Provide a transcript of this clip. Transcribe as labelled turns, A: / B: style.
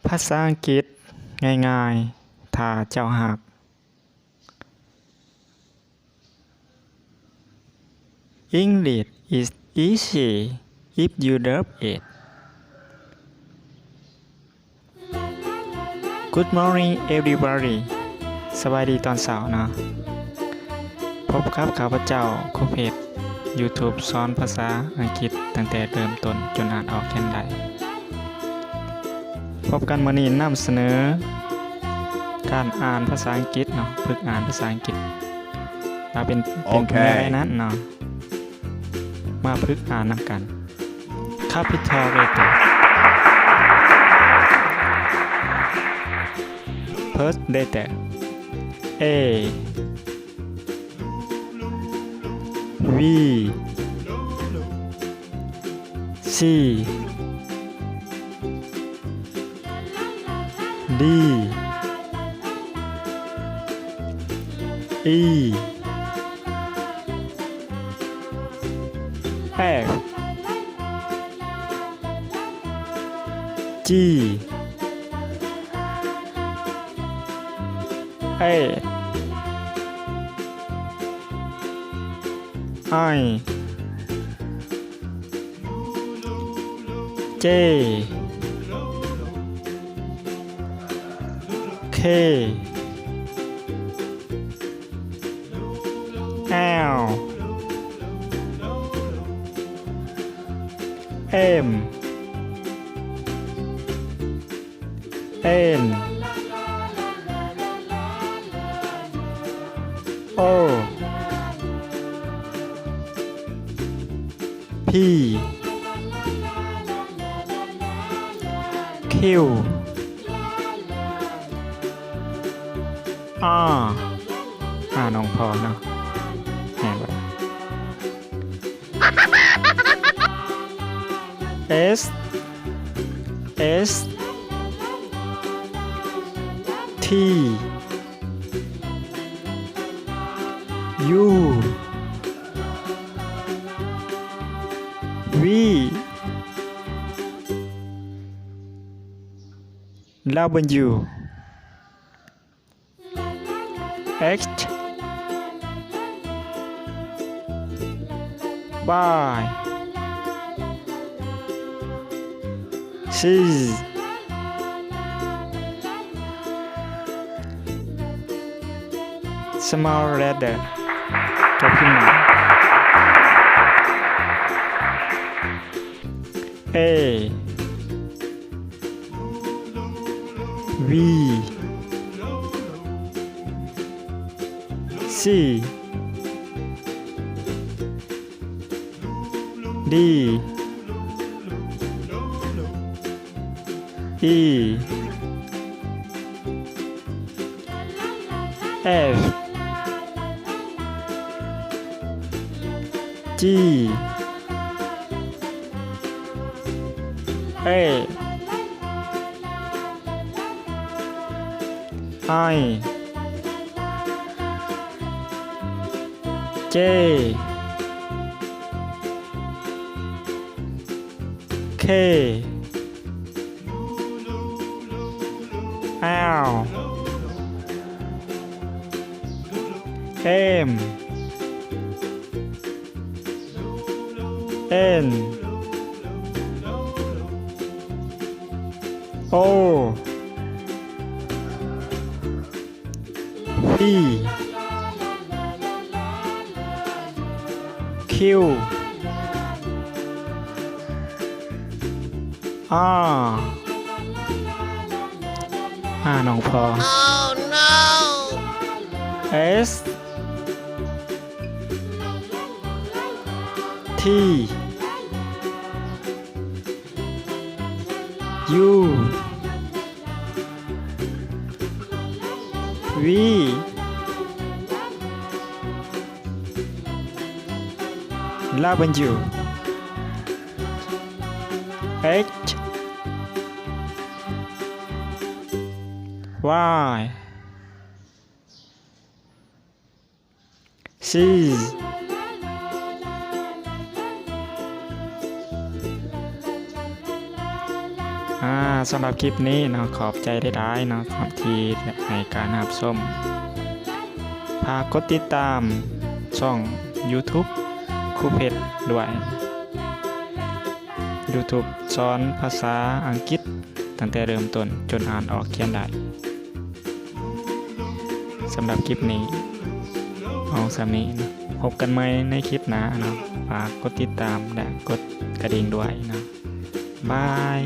A: ภาษาอังกฤษง่ายๆถ้าเจ้าหัก English is easy if you love it Good morning everybody สบายดีตอนเช้านะพบกับข้าพเจ้าครูเพจ YouTube สอนภาษาอังกฤษตั้งแต่เริ่มต้นจนอ่านออกแค่ใดพบกันมื้อนี้นำเสนอการอ่านภาษาอังกฤษเนาะฝึกอ่านภาษาอังกฤษเป็นแม่นั้นเนาะมาฝึกอ่านนำกัน Capital Letter First letter A V C D E F G A I J K L M N O P Q R น้องพอเนาะแหงบ่ S S T U V W X Y Z Small letter ตัวพิมพ์ A V C D E F G A I J K L M N O P Q R น้องพอ
B: Oh no!
A: S T U V W H Y C สำหรับคลิปนี้เนาะขอบใจได้ได้เนาะที่ให้การรับชมฝากกดติดตามช่อง YouTube ครูเพชรด้วย YouTube สอนภาษาอังกฤษตั้งแต่เริ่มต้นจนอ่านออกเขียนได้สำหรับคลิปนี้เอาสำนี้นะพบกันใหม่ในคลิปหน้าเนาะฝากกดติดตามและกดกระดิ่งด้วยนะบาย